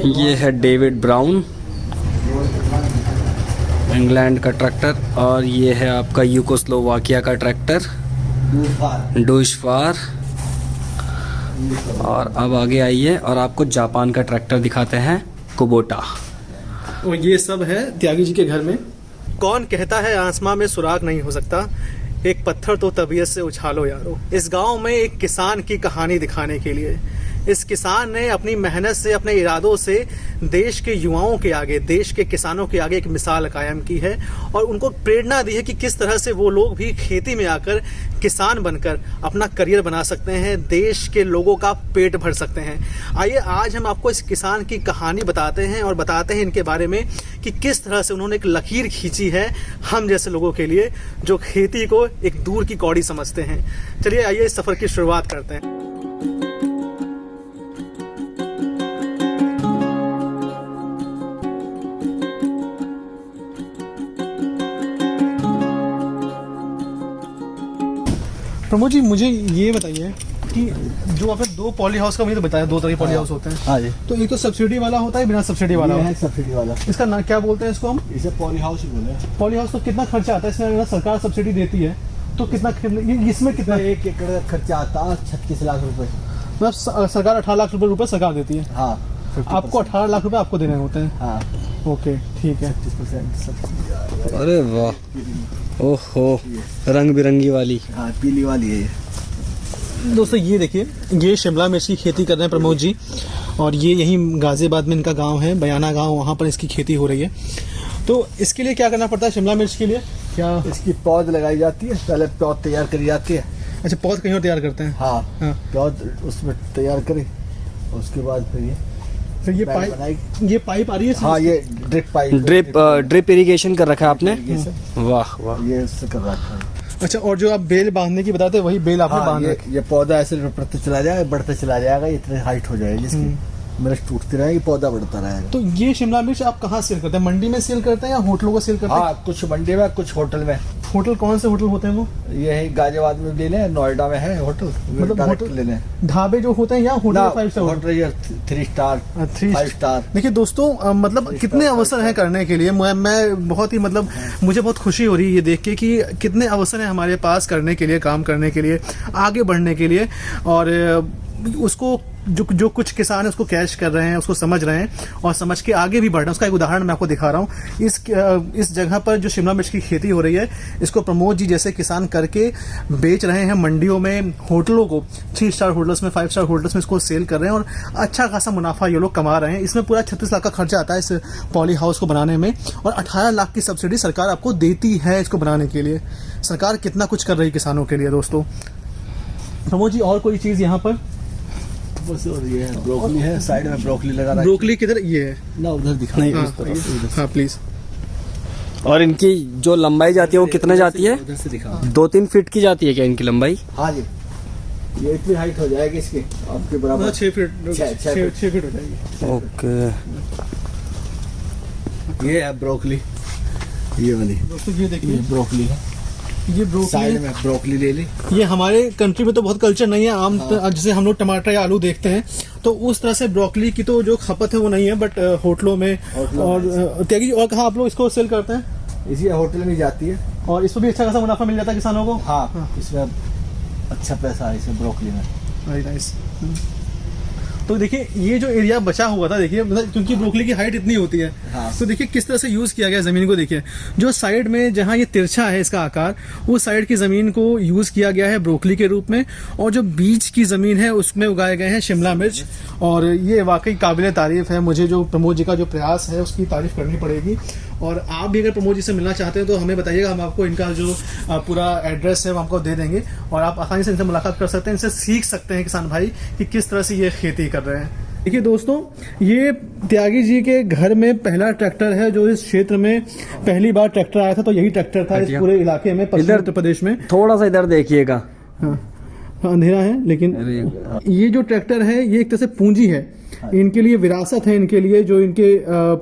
ये है David brown, England का ट्रैक्टर। और ये है आपका यूगोस्लोवाकिया का ट्रैक्टर डूशफार। और अब आगे आइए और आपको जापान का ट्रैक्टर दिखाते हैं, कुबोटा। और ये सब है त्यागी जी के घर में। कौन कहता है आसमां में सुराग नहीं हो सकता, एक पत्थर तो तबीयत से उछालो यारो। इस गांव में एक किसान की कहानी दिखाने के लिए इस किसान ने अपनी मेहनत से, अपने इरादों से देश के युवाओं के आगे, देश के किसानों के आगे एक मिसाल कायम की है और उनको प्रेरणा दी है कि किस तरह से वो लोग भी खेती में आकर किसान बनकर अपना करियर बना सकते हैं, देश के लोगों का पेट भर सकते हैं। आइए आज हम आपको इस किसान की कहानी बताते हैं और बताते हैं इनके बारे में कि किस तरह से उन्होंने एक लकीर खींची है हम जैसे लोगों के लिए जो खेती को एक दूर की कौड़ी समझते हैं। चलिए आइए इस सफर की शुरुआत करते हैं। प्रमोद जी, मुझे ये बताइए कि जो आपने दो पॉली हाउस का मुझे तो बताया, दो तरह के पॉली हाउस होते हैं। हाँ जी। तो एक तो सब्सिडी वाला होता है, बिना सब्सिडी वाला है सब्सिडी वाला। इसका नाम क्या बोलते हैं इसको हम? इसे पॉली हाउस ही बोले हैं। पॉली हाउस तो कितना खर्चा आता है इसमें? अगर सरकार सब्सिडी देती है तो कितना, इसमें कितना? 1 एकड़ का खर्चा आता है 36 लाख रुपए। मतलब सरकार 18 लाख रुपए सरकार देती है। हाँ, आपको 18 लाख रुपए आपको देने होते हैं। हाँ, ओके, ठीक है। 30% सब्सिडी। अरे वाह, ओहो, रंग बिरंगी वाली। हाँ, पीली वाली है ये। दोस्तों ये देखिए, ये शिमला मिर्च की खेती कर रहे हैं प्रमोद जी और ये यहीं गाजियाबाद में इनका गांव है, बयाना गांव, वहाँ पर इसकी खेती हो रही है। तो इसके लिए क्या करना पड़ता है शिमला मिर्च के लिए? क्या इसकी पौध लगाई जाती है, पहले पौध तैयार करी जाती है। अच्छा, पौध कहीं और तैयार करते हैं? हाँ, पौध उसमें तैयार करे, उसके बाद फिर ये पाइप आ रही है। हाँ, ये ड्रिप पाइप, ड्रिप इरिगेशन कर रखा है आपने। वाह वाह, ये इससे कर रखा है। अच्छा, और जो आप बेल बांधने की बताते हैं वही बेल आपने हाँ, बांध रखी? ये पौधा ऐसे बढ़ते चला जाएगा, बढ़ते चला जाएगा, इतने हाइट हो जाएगी जिसकी मिर्च टूटती रहेगी, पौधा बढ़ता रहेगा। तो ये शिमला मिर्च आप कहाँ सेल करते हैं? मंडी में सेल करते हैं या होटलों को सेल करते हैं? हाँ, कुछ मंडी में, कुछ होटल में। होटल कौन से होटल होते हैं वो? ये है गाजियाबाद में ले लें, नोएडा में है होटल, मतलब होटल ले लें। ढाबे जो होते हैं या hotel 5 star? Hotel 3 star, 5 star. देखिए दोस्तों, मतलब कितने अवसर हैं करने के लिए। मैं बहुत ही, मतलब मुझे बहुत खुशी हो रही है ये देख के कि कितने अवसर हैं हमारे पास करने के लिए, काम करने के लिए, आगे बढ़ने के लिए। और उसको जो कुछ किसान है उसको कैच कर रहे हैं, उसको समझ रहे हैं और समझ के आगे भी बढ़ रहे हैं। उसका एक उदाहरण मैं आपको दिखा रहा हूँ। इस जगह पर जो शिमला मिर्च की खेती हो रही है, इसको प्रमोद जी जैसे किसान करके बेच रहे हैं मंडियों में, होटलों को, 3 स्टार होटल्स में, 5 स्टार होटल्स में इसको सेल कर रहे हैं और अच्छा खासा मुनाफा ये लोग कमा रहे हैं। इसमें पूरा 36 लाख का खर्चा आता है इस पॉली हाउस को बनाने में और 18 लाख की सब्सिडी सरकार आपको देती है इसको बनाने के लिए। सरकार कितना कुछ कर रही है किसानों के लिए। दोस्तों प्रमोद जी, और कोई चीज़ यहाँ पर? बस, और ये ब्रोकली है, साइड में ब्रोकली लगा रहा है। ब्रोकली किधर? ये है ना, उधर दिखा। नहीं, हाँ प्लीज। और इनकी जो लंबाई जाती है वो कितने जाती है? उधर से दिखा। 2-3 फीट की जाती है क्या इनकी लंबाई? हाँ जी, ये इतनी हाइट हो जाएगी इसकी आपके बराबर। 6 फीट, 6 फीट हो जाएगी। ओके, ये है ब्रोकली, ये वाली। दोस्तों ये देखिए, ये ब्रोकली है, ये ब्रोकली साइड में ब्रोकली ले ली। ये हमारे कंट्री में तो बहुत कल्चर नहीं है आम। जैसे हम लोग टमाटर या आलू देखते हैं तो उस तरह से ब्रोकली की तो जो खपत है वो नहीं है, बट होटलों में और त्यागी। और कहाँ आप लोग इसको सेल करते हैं? इसी होटल में जाती है और इसमें भी अच्छा खासा मुनाफा मिल जाता है किसानों को। हाँ, इसमें अच्छा पैसा है इसमें, ब्रोकली में। Very nice. तो देखिए ये जो एरिया बचा हुआ था, देखिए मतलब क्योंकि ब्रोकली की हाइट इतनी होती है। हाँ। तो देखिए किस तरह से यूज किया गया जमीन को। देखिए जो साइड में जहाँ ये तिरछा है इसका आकार, उस साइड की जमीन को यूज किया गया है ब्रोकली के रूप में और जो बीच की जमीन है उसमें उगाए गए हैं शिमला मिर्च। और ये वाकई काबिल तारीफ है। मुझे जो प्रमोद जी का जो प्रयास है उसकी तारीफ करनी पड़ेगी। और आप भी अगर प्रमोद जी से मिलना चाहते हैं तो हमें बताइएगा, हम आपको इनका जो पूरा एड्रेस है वो आपको दे देंगे और आप आसानी से इनसे मुलाकात कर सकते हैं, इनसे सीख सकते हैं किसान भाई कि किस तरह से ये खेती कर रहे हैं। देखिए दोस्तों, ये त्यागी जी के घर में पहला ट्रैक्टर है जो इस क्षेत्र में पहली बार ट्रैक्टर आया था। तो यही ट्रैक्टर था इस पूरे इलाके में, पश्चिमी उत्तर प्रदेश में। थोड़ा सा इधर देखिएगा। हाँ, अंधेरा है लेकिन ये जो ट्रैक्टर है ये एक तरह से पूंजी है इनके लिए विरासत है, इनके लिए जो इनके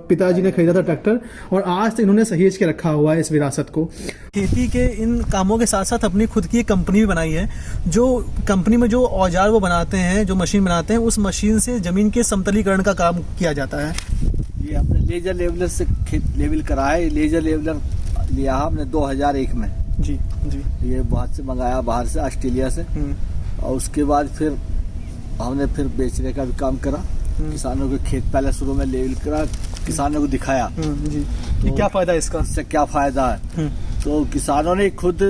पिताजी ने खरीदा था ट्रैक्टर, और आज तक इन्होंने सहेज के रखा हुआ है इस विरासत को। खेती के इन कामों के साथ साथ अपनी खुद की एक कंपनी भी बनाई है, जो कंपनी में जो औजार वो बनाते हैं, जो मशीन बनाते हैं, उस मशीन से जमीन के समतलीकरण का काम किया जाता है। ये हमने लेजर लेवलर से खेत लेवल करा है। लेजर लेवलर लिया हमने 2001 में। जी जी। ये बाहर से मंगाया, बाहर से ऑस्ट्रेलिया से, और उसके बाद फिर हमने फिर बेचने का भी काम करा। किसानों के खेत पहले शुरू में लेवल करा, किसानों को दिखाया जी। ये क्या फायदा है इसका? इससे क्या फायदा है। तो किसानों ने खुद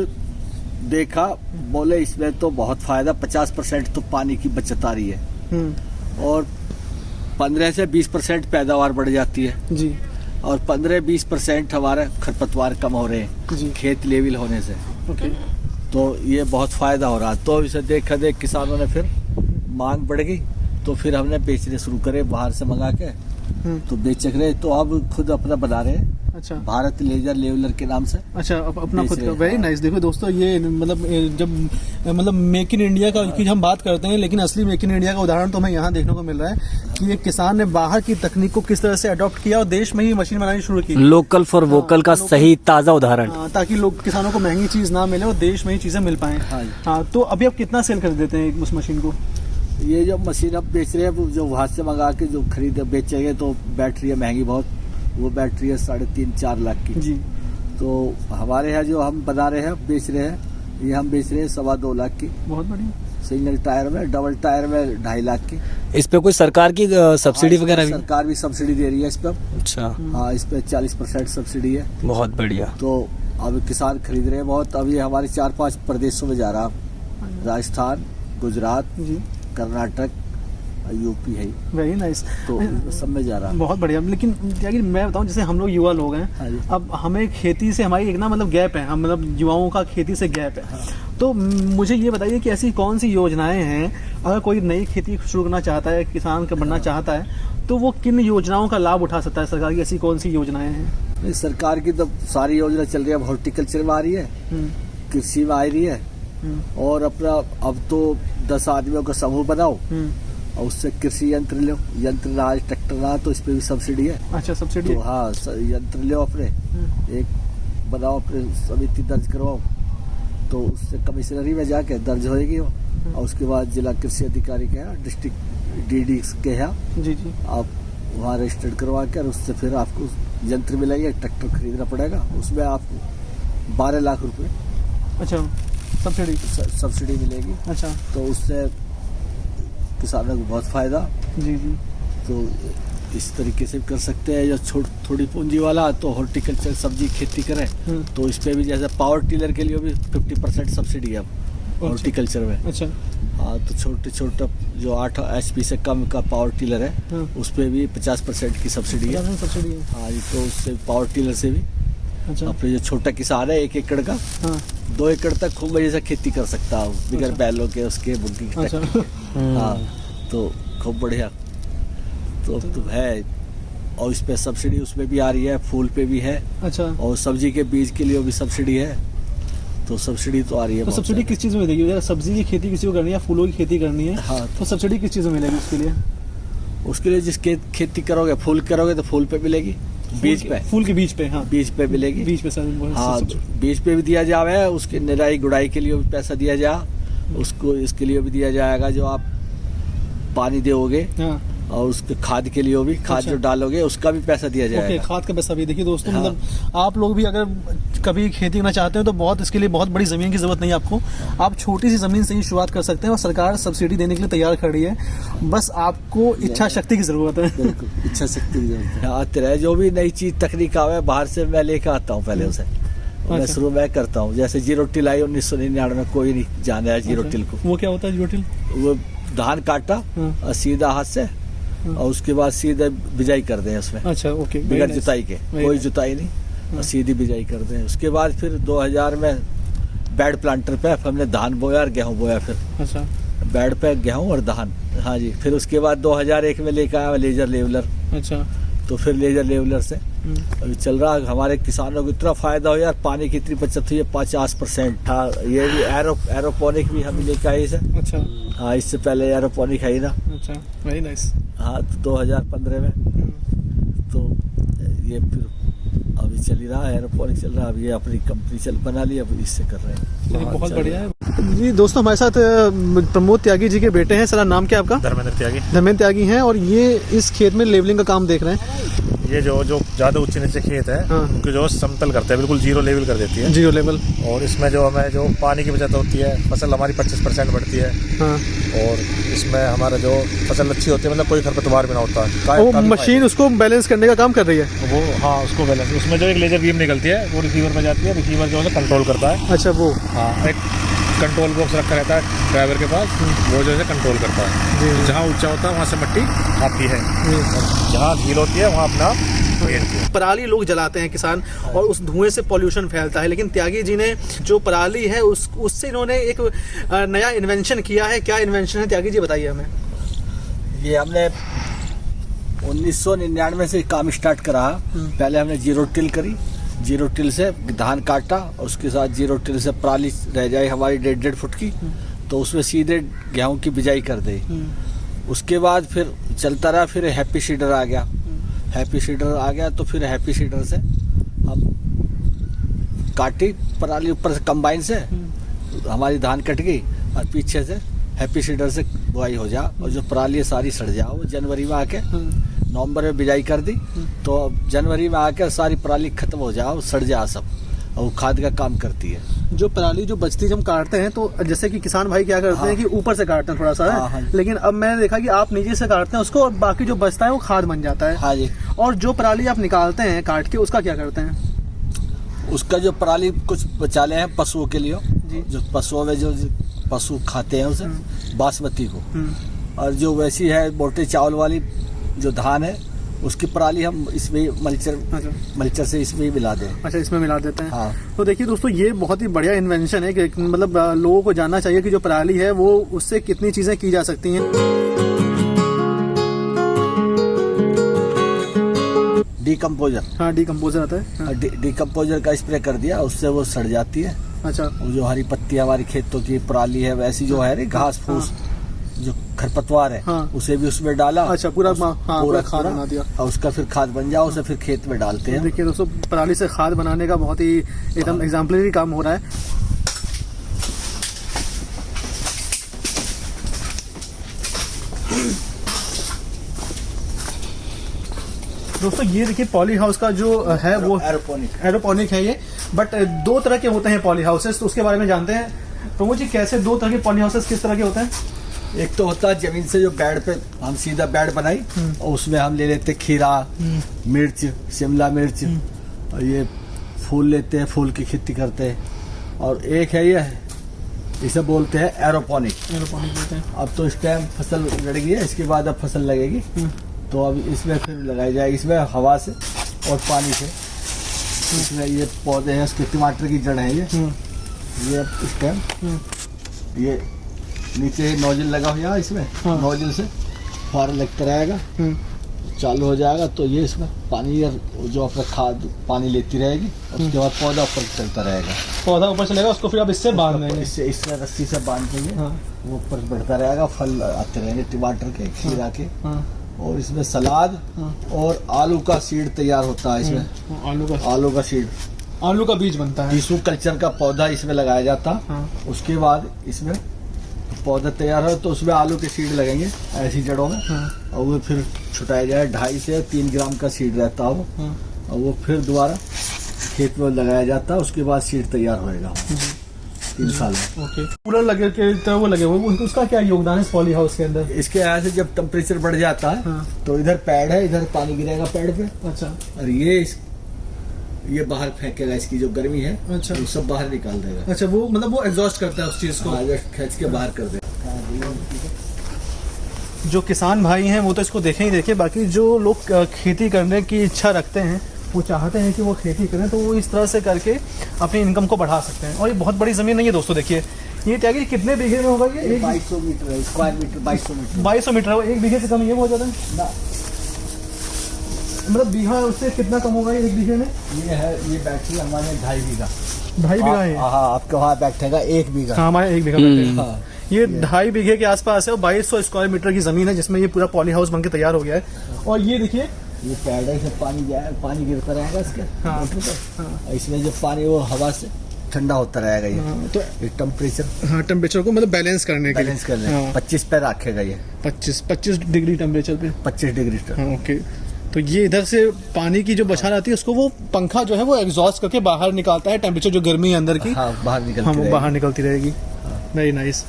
देखा, बोले इसमें तो बहुत फायदा, 50% तो पानी की बचत आ रही है और 15 से 20% पैदावार बढ़ जाती है जी, और 15-20% हमारे खरपतवार कम हो रहे हैं जी। खेत लेवल होने से। ओके। तो ये बहुत फायदा हो रहा। तो इसे देखा देख किसानों ने फिर मांग बढ़ गई, तो फिर हमने बेचने शुरू करे बाहर से मंगा के। तो बेच रहे, तो अब खुद अपना बना रहे हैं। अच्छा। भारत लेजर लेवलर के नाम से। अच्छा, अपना बेच खुद रहे का। हैं। Very nice. देखो दोस्तों, ये मतलब जब मतलब मेक इन इंडिया का की हम बात करते हैं, लेकिन असली मेक इन इंडिया का उदाहरण तो हमें यहाँ देखने को मिल रहा है कि एक किसान ने बाहर की तकनीक को किस तरह से अडॉप्ट किया और देश में ही मशीन बनानी शुरू की। लोकल फॉर वोकल का सही ताज़ा उदाहरण। ताकि लोग किसानों को महंगी चीज ना मिले और देश में ही चीजें मिल पाए। हाँ जी। हाँ, तो अभी आप कितना सेल कर देते हैं उस मशीन को? ये जो मशीन अब बेच रहे हैं, वो जो वहां से मंगा के जो खरीद बेचेंगे, तो बैटरी है महंगी बहुत। वो बैटरी है 3.5-4 लाख की जी। तो हमारे यहाँ जो हम बना रहे हैं, बेच रहे हैं, ये हम बेच रहे हैं 2.25 लाख की। बहुत बढ़िया। सिंगल टायर में, डबल टायर में 2.5 लाख की। इस पे कोई सरकार की सब्सिडी हाँ, वगैरह भी? सरकार भी सब्सिडी दे रही है इस पर। अच्छा, हाँ, इस पे 40% सब्सिडी है। बहुत बढ़िया। तो अब किसान खरीद रहे हैं बहुत। अब ये हमारे 4-5 प्रदेशों में जा रहा, राजस्थान, गुजरात, जी, कर्नाटक, यूपी है, वेरी नाइस। तो सब में जा रहा। बहुत बढ़िया। लेकिन क्या कि मैं बताऊं, जैसे हम लोग युवा लोग हाँ हैं, जी। अब हमें खेती से हमारी एक ना मतलब गैप है, हम मतलब युवाओं का खेती से गैप है। तो मुझे ये बताइए कि ऐसी कौन सी योजनाएं हैं, अगर कोई नई खेती शुरू करना चाहता है, किसान का बनना चाहता है, तो वो किन योजनाओं का लाभ उठा सकता है? सरकार की ऐसी कौन सी योजनाएं हैं? नहीं, सरकार की तो सारी योजना चल रही है। हॉर्टिकल्चर में आ रही है, कृषि में आ रही है, और अपना अब तो 10 आदमियों का समूह बनाओ और उससे कृषि यंत्र लो। यंत्र ना, ट्रैक्टर ना, तो इस पे भी सब्सिडी है। अच्छा, सब्सिडी। तो हाँ, यंत्र लो अपने, एक बनाओ, अपने समिति दर्ज करवाओ, तो उससे कमिश्नरी में जाके दर्ज होएगी वो, और उसके बाद जिला कृषि अधिकारी के यहाँ, डिस्ट्रिक्ट डीडी के यहाँ जी जी। आप वहाँ रजिस्टर्ड करवा के, और उससे फिर आपको यंत्र मिलेगा, ट्रैक्टर खरीदना पड़ेगा। उसमें आपको 12 लाख रुपए अच्छा, सब्सिडी सब्सिडी मिलेगी। अच्छा। तो उससे किसानों को बहुत फायदा। जी जी। तो इस तरीके से कर सकते हैं। जो थोड़ी पूंजी वाला तो हॉर्टिकल्चर सब्जी खेती करे, तो इस पे भी जैसे पावर टिलर के लिए भी 50% सब्सिडी है हॉर्टिकल्चर में। अच्छा। हाँ, तो छोटे जो 8 HP से कम का पावर टिलर है, उस पे भी 50% की सब्सिडी है। सब्सिडी है। हाँ जी। तो उससे पावर टिलर से भी अच्छा। अपने जो छोटा किसान है 1 एकड़ का, हाँ। 2 एकड़ तक खूब मजे से खेती कर सकता है बिगर अच्छा। बैलों के, उसके बुग्गी के। अच्छा। हाँ, तो खूब बढ़िया। तो है, और इस पे सब्सिडी उसमें भी आ रही है, फूल पे भी है, अच्छा। और सब्जी के बीज के लिए भी सब्सिडी है। तो सब्सिडी तो आ रही है। तो सब्सिडी किस चीज़ में मिलेगी? अगर सब्जी की खेती किसी को करनी है, फूलों की खेती करनी है, हाँ, तो सब्सिडी किस चीज़ में मिलेगी उसके लिए? उसके लिए जिसके खेती करोगे, फूल करोगे, तो फूल पे मिलेगी, बीज पे, फूल के बीज पे। हाँ, बीज पे मिलेगी। बीज पे सर। हाँ, बीज पे भी दिया जाए, उसके निराई गुड़ाई के लिए भी पैसा दिया जा, उसको इसके लिए भी दिया जाएगा जो आप पानी दोगे, हाँ, और उसके खाद के लिए भी, खाद अच्छा। जो डालोगे उसका भी पैसा दिया ओके, जाएगा। खाद का पैसा भी। देखिए दोस्तों, हाँ। मतलब आप लोग भी अगर कभी खेती करना चाहते हैं, तो बहुत इसके लिए बहुत बड़ी ज़मीन की ज़रूरत नहीं है आपको। आप छोटी सी ज़मीन से ही शुरुआत कर सकते हैं, और सरकार सब्सिडी देने के लिए तैयार खड़ी है। बस आपको इच्छा शक्ति की ज़रूरत है। बिल्कुल, इच्छा शक्ति की जरूरत है। आते रहे, जो भी नई चीज तकनीक आवे बाहर से मैं लेकर आता हूँ पहले उसे। मैं अच्छा। शुरू में करता हूँ। जैसे जीरो टिल आई 1999 में, कोई नहीं जान रहा जीरो टिल को। वो क्या होता है जीरो टिल? वो धान काटा और सीधा हाथ से, और उसके बाद सीधे बिजाई कर दें उसमें, अच्छा, ओके। बिगड़ जुताई के, कोई जुताई नहीं, और सीधी बिजाई कर दें। उसके बाद फिर 2000 में बेड प्लांटर पे हमने धान बोया और गेहूँ बोया। फिर अच्छा, बेड पे गेहूँ और धान। हाँ जी। फिर उसके बाद 2001 में लेकर आया लेजर लेवलर। अच्छा। तो फिर लेजर लेवलर से अभी चल रहा है। हमारे किसानों को इतना फायदा हो यार, पानी की इतनी बचत हुई है 50%। हाँ, ये भी एरोपोनिक भी हम लेके आए इसे। अच्छा। हाँ, इससे पहले एरोपोनिक है ही ना। अच्छा, वेरी नाइस। हाँ, तो 2015 में तो ये फिर अभी चल ही रहा है, एरोपोनिक चल रहा है। अब ये अपनी कंपनी बना ली, अब इससे कर रहे हैं। बहुत बढ़िया है जी। दोस्तों हमारे साथ प्रमोद त्यागी जी के बेटे हैं। सर नाम क्या है आपका? धर्मेंद्र त्यागी। धर्मेंद्र त्यागी हैं और ये इस खेत में लेवलिंग का काम देख रहे हैं। ये जो ज्यादा ऊंचे नीचे खेत है हाँ। उनको जो समतल करते हैं, बिल्कुल जीरो लेवल कर देती है। Zero level. और इसमें जो हमें जो पानी की बचत होती है, फसल हमारी 25% बढ़ती है। हाँ। और इसमें हमारा जो फसल अच्छी होती है, मतलब कोई खरपतवार भी ना होता है। वो मशीन उसको बैलेंस करने का काम कर रही है। वो हाँ, उसको बैलेंस, उसमें जो एक लेजर बीम निकलती है वो रिसीवर में जाती है। रिसीवर जो है कंट्रोल करता है। अच्छा, वो हाँ, एक कंट्रोल बॉक्स रखा रहता है ड्राइवर के पास, वो जो है कंट्रोल करता है। जहाँ ऊंचा होता है वहाँ से मिट्टी आती है, जहाँ झील होती है वहाँ अपना पराली लोग जलाते हैं किसान, और उस धुएं से पॉल्यूशन फैलता है। लेकिन त्यागी जी ने जो पराली है उससे इन्होंने एक नया इन्वेंशन किया है। क्या इन्वेंशन है त्यागी जी, बताइए हमें। ये हमने 1999 से काम स्टार्ट करा। पहले हमने जीरो टिल करी, जीरो टिल से धान काटा, उसके साथ जीरो टिल से पराली रह जाए हमारी 1.5 फुट की, तो उसमें सीधे गेहूं की बिजाई कर दे। उसके बाद फिर चलता रहा, फिर हैप्पी सीडर आ गया। हैप्पी सीडर आ गया तो फिर हैप्पी सीडर से हम काटी पराली ऊपर से कंबाइन से, हमारी धान कट गई और पीछे से हैप्पी सीडर से बुआई हो जा, और जो पराली है सारी सड़ जा। वो जनवरी में आके नवंबर में बिजाई कर दी, तो अब जनवरी में आकर सारी पराली खत्म हो जा, सड़ जा सब, और वो खाद का काम करती है। जो पराली जो बचती जब हम काटते हैं, तो जैसे कि किसान भाई क्या करते हैं कि ऊपर से काटते हैं थोड़ा सा, हाँ। लेकिन अब मैंने देखा कि आप नीचे से काटते हैं उसको, और बाकी जो बचता है वो खाद बन जाता है। हाँ जी। और जो पराली आप निकालते हैं काट के, उसका क्या करते हैं? उसका जो पराली कुछ बचा ले हैं पशुओं के लिए जी। जो पशुओं में जो पशु खाते हैं उसे, बासमती को। और जो वैसी है मोटे चावल वाली जो धान है, उसकी पराली हम इसमें मल्चर से इसमें ही मिला दें। अच्छा, इसमें मिला देते हैं। हाँ। तो देखिए दोस्तों, ये बहुत ही बढ़िया इन्वेंशन है कि मतलब लोगों को जानना चाहिए कि जो पराली है वो उससे कितनी चीजें की जा सकती हैं। डिकम्पोजर। हाँ, डिकम्पोजर आता है। हाँ। डिकम्पोजर का स्प्रे कर दिया, उससे वो सड़ जाती है। अच्छा। वो जो हरी पत्ती हमारी खेतों की पराली है, वैसी जो है घास फूस जो खरपतवार है, हाँ। उसे भी उसमें डाला। अच्छा, पूरा खाद बना दिया, और उसका फिर खाद बन जाओ, उसे फिर खेत में डालते हैं। देखिए दोस्तों, पराली से खाद बनाने का बहुत ही एकदम एग्जाम्पलरी काम हो रहा है। दोस्तों ये देखिए पॉली हाउस का जो है वो एरोपोनिक है ये, बट 2 तरह के होते हैं पॉली हाउसेस, तो उसके बारे में जानते हैं। प्रमोद जी, कैसे 2 तरह के पॉली हाउसेस किस तरह के होते हैं? एक तो होता है जमीन से जो बेड पे हम सीधा बेड बनाई, और उसमें हम ले लेते खीरा, मिर्च, शिमला मिर्च, और ये फूल लेते हैं, फूल की खेती करते हैं। और एक है ये, इसे बोलते हैं एरोपोनिक बोलते हैं। अब तो इस टाइम फसल लड़ गई है, इसके बाद अब फसल लगेगी, तो अब इसमें फिर लगाई जाएगी। इसमें हवा से और पानी से, इसमें ये पौधे हैं, उसके टमाटर की जड़ है ये इस टाइम ये नीचे नोजल लगा हुआ है इसमें। हाँ। नोजल से फुहारा लगता रहेगा, चालू हो जाएगा, तो ये इसमें पानी जो अपना खाद पानी लेती रहेगी, उसके बाद पौधा ऊपर चलता रहेगा। पौधा ऊपर चलेगा, उसको फिर आप इससे बांध देंगे। इससे रस्सी से बांध देंगे। हाँ। वो ऊपर बढ़ता रहेगा, फल आते रहेंगे टमाटर के, खीरा के। हाँ। और इसमें सलाद और आलू का सीड तैयार होता है इसमें। आलू का सीड, आलू का बीज बनता है। टिश्यू कल्चर का पौधा इसमें लगाया जाता। हाँ। उसके बाद इसमें पौधा तैयार हो तो उसमें आलू के सीड लगेंगे ऐसी जड़ों में। हाँ। और वो फिर छुटाया जाए, 2.5 से 3 ग्राम का सीड रहता है वो। हाँ। और वो फिर दोबारा खेत में लगाया जाता है, उसके बाद सीड तैयार होएगा 3 साल में। ओके। कूलर लगे के वो लगे हुए, उसका क्या योगदान है पॉली हाउस के अंदर? इसके यहाँ से जब टेम्परेचर बढ़ जाता है। हाँ। तो इधर पैड है, इधर पानी गिरेगा पैड पे। अच्छा। और ये बाहर फेंकेगा, इसकी जो गर्मी है। अच्छा। वो सब बाहर निकाल देगा। अच्छा, वो मतलब वो एग्जॉस्ट करता है उस चीज को। हाँ, खींच के बाहर कर देगा। जो किसान भाई हैं वो तो इसको देखें ही देखें, बाकी जो लोग खेती करने की इच्छा रखते हैं, वो चाहते हैं कि वो खेती करें, तो वो इस तरह से करके अपनी इनकम को बढ़ा सकते हैं। और ये बहुत बड़ी जमीन नहीं है दोस्तों, देखिए ये त्यागी कितने बीघे में होगा? ये 2200 मीटर है, स्क्वायर मीटर 2200 मीटर। 2200 मीटर, 1 बीघे से कम ये बहुत ज्यादा है। मतलब बीघा उससे कितना कम होगा ये एक बीघे में? ये बैटरी हमारे 2.5 बीघा। 2.5 बीघा है? हाँ, आपके वहाँ बैठेगा 1 बीघा। हाँ, हमारे 1 बीघा बैठेगा। हाँ, ये 2.5 बीघे के आसपास है और 2200 स्क्वायर मीटर की जमीन है जिसमें ये पूरा पॉली हाउस बनके तैयार हो गया है। और ये देखिए, ये पैडल से पानी गिरता रहेगा इसके। हाँ, हाँ। इसमें जो पानी वो हवा से ठंडा होता रहेगा ये। हाँ, तो ये टेम्परेचर हाँ, टेम्परेचर को मतलब बैलेंस करने के लिए। बैलेंस करने। हाँ। 25 पे रखेगा ये। 25 डिग्री टेम्परेचर पे। 25 डिग्री। हाँ, ओके। तो ये इधर से पानी की जो बौछार आती है उसको वो पंखा जो है वो एग्जॉस्ट करके बाहर निकालता है। टेम्परेचर जो गर्मी है अंदर की, हाँ, बाहर निकलती हाँ, वो रहेगी। बाहर निकलती रहेगी। Very nice.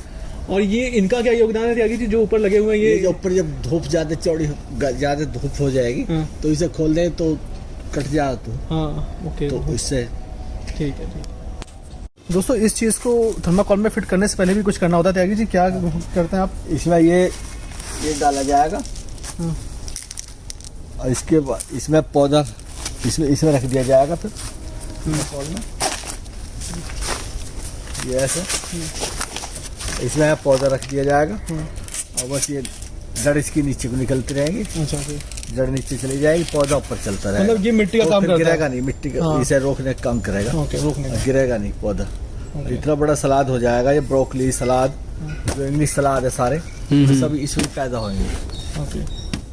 और ये इनका क्या योगदान है त्यागी जी, जो ऊपर लगे हुए हैं ये ये? ऊपर जब धूप ज्यादा ज्यादा धूप हो जाएगी हाँ। तो इसे खोल दें तो कट जाए तो ओके, तो इससे ठीक है। दोस्तों, इस चीज़ को थर्माकोल में फिट करने से पहले भी कुछ करना होता है त्यागी जी, क्या करते हैं आप? इसमें ये डाला जाएगा और इसके बाद इसमें पौधा इसमें रख दिया जाएगा। फिर थर्माकोल में ये ऐसे इसमें पौधा रख दिया जाएगा और बस ये जड़ इसकी नीचे को निकलती रहेंगी। अच्छा, जड़ नीचे चली जाएगी, पौधा ऊपर चलता रहेगा। मतलब ये मिट्टी का तो काम फिर करता है? गिरेगा नहीं, मिट्टी का हाँ। इसे रोकने का काम करेगा। ओके, रोकने का। गिरेगा नहीं पौधा। इतना बड़ा सलाद हो जाएगा ये, ब्रोकली सलाद, जो इंग्लिश सलाद है सारे, ये सब इसमें पैदा होंगे। ओके,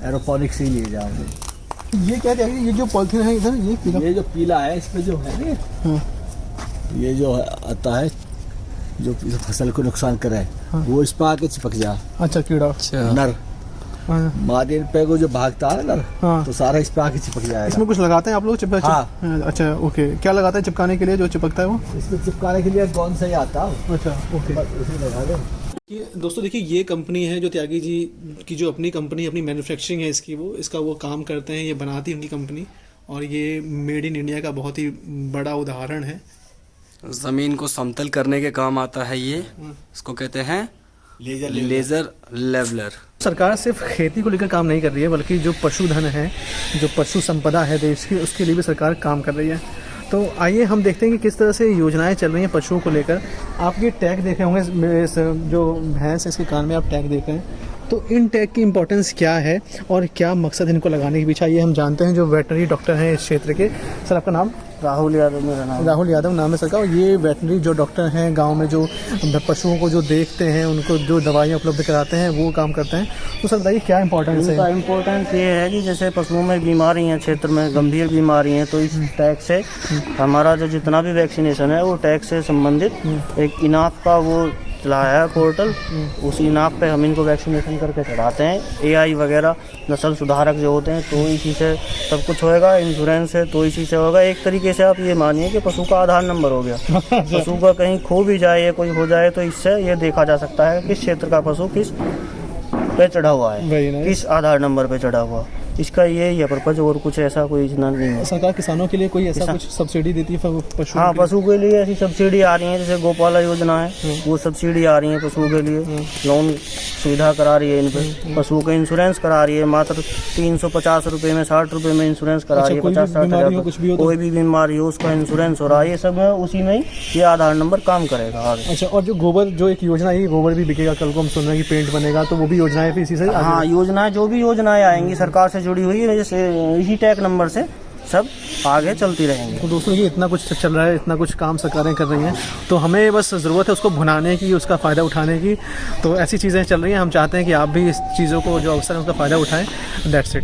एरोपोनिक से ही लिए जाएंगे। ये क्या त्यागी, ये जो पॉलिथीन है इधर, ये पीला? ये जो पीला है इसमें जो है ना, हाँ, ये जो आता है जो फसल को नुकसान करे, हाँ। वो इस पर आके चिपक जा। अच्छा, कीड़ा। नर हाँ, मादी पे को जो भागता है नर, हाँ। तो सारा इस पे आके चिपक जाएगा। इसमें कुछ लगाते हैं आप लोग हाँ। अच्छा, ओके। क्या लगाते हैं चिपकाने के लिए जो चिपकता है वो? इसमें चिपकाने के लिए कौन सा ही आता है। अच्छा, ओके। बस उसे लगा दो। ये दोस्तों देखिए, ये कंपनी है जो त्यागी जी की जो अपनी कंपनी, अपनी मैन्युफैक्चरिंग है इसकी, इसका वो काम करते हैं, ये बनाती है उनकी कंपनी। और ये मेड इन इंडिया का बहुत ही बड़ा उदाहरण है। ज़मीन को समतल करने के काम आता है ये। इसको कहते हैं लेज़र लेवलर। सरकार सिर्फ खेती को लेकर काम नहीं कर रही है, बल्कि जो पशुधन है, जो पशु संपदा है देश की, उसके लिए भी सरकार काम कर रही है। तो आइए हम देखते हैं कि किस तरह से योजनाएं चल रही हैं पशुओं को लेकर। आप ये टैग देख रहे होंगे, जो भैंस है इसके कान में आप टैग देख रहे हैं। तो इन टैग की इंपॉर्टेंस क्या है और क्या मकसद इनको लगाने के पीछे, ये हम जानते हैं जो वेटनरी डॉक्टर हैं इस क्षेत्र के। सर, आपका नाम? राहुल यादव मेरा नाम। राहुल यादव नाम है सर का। और ये वेटनरी जो डॉक्टर हैं गांव में जो पशुओं को जो देखते हैं, उनको जो दवाइयाँ उपलब्ध कराते हैं, वो काम करते हैं। तो सर बताइए क्या इंपॉर्टेंस है? इनका इम्पोर्टेंस ये है कि जैसे पशुओं में बीमारी हैं, क्षेत्र में गंभीर बीमारी हैं, तो इस टैग से हमारा जो जितना भी वैक्सीनेशन है वो टैग से संबंधित एक इनाफ का वो चलाया है पोर्टल। उस इनाफ पे हम इनको वैक्सीनेशन करके चढ़ाते हैं। एआई वगैरह नस्ल सुधारक जो होते हैं, तो इसी से सब कुछ होएगा। इंश्योरेंस है तो इसी से होगा। एक तरीके से आप ये मानिए कि पशु का आधार नंबर हो गया। पशु का कहीं खो भी जाए या कोई हो जाए तो इससे ये देखा जा सकता है किस क्षेत्र का पशु किस पे चढ़ा हुआ है, किस आधार नंबर पे चढ़ा हुआ। इसका ये पर्पज, और कुछ ऐसा कोई इतना नहीं है। सरकार किसानों के लिए कोई ऐसा कुछ सब्सिडी देती है पशु? हाँ, पशु के लिए ऐसी सब्सिडी आ रही है, जैसे गौपाला योजना है, वो सब्सिडी आ रही है पशुओं के लिए। लोन सुविधा करा रही है इन पे। पशुओं का इंश्योरेंस करा रही है, मात्र 350 रुपये में, 60 रुपये में इंश्योरेंस करा रही है। 50-60 हज़ार कोई भी बीमारी हो उसका इंश्योरेंस हो रहा है। ये सब है, उसी में ही ये आधार नंबर काम करेगा आगे। अच्छा, और जो गोबर, जो एक योजना है, गोबर भी बिकेगा, कल को हम सुन रहे हैं कि पेंट बनेगा, तो वो भी योजनाएं फिर इसी से? हाँ, योजनाएं जो भी योजनाएं आएंगी सरकार से जुड़ी हुई है, जैसे इसी टैग नंबर से सब आगे चलती रहेंगी। तो दोस्तों ये इतना कुछ चल रहा है, इतना कुछ काम सरकारें कर रही हैं, तो हमें बस ज़रूरत है उसको भुनाने की, उसका फ़ायदा उठाने की। तो ऐसी चीज़ें चल रही हैं, हम चाहते हैं कि आप भी इस चीज़ों को, जो अवसर है उसका फ़ायदा उठाएं। That's it.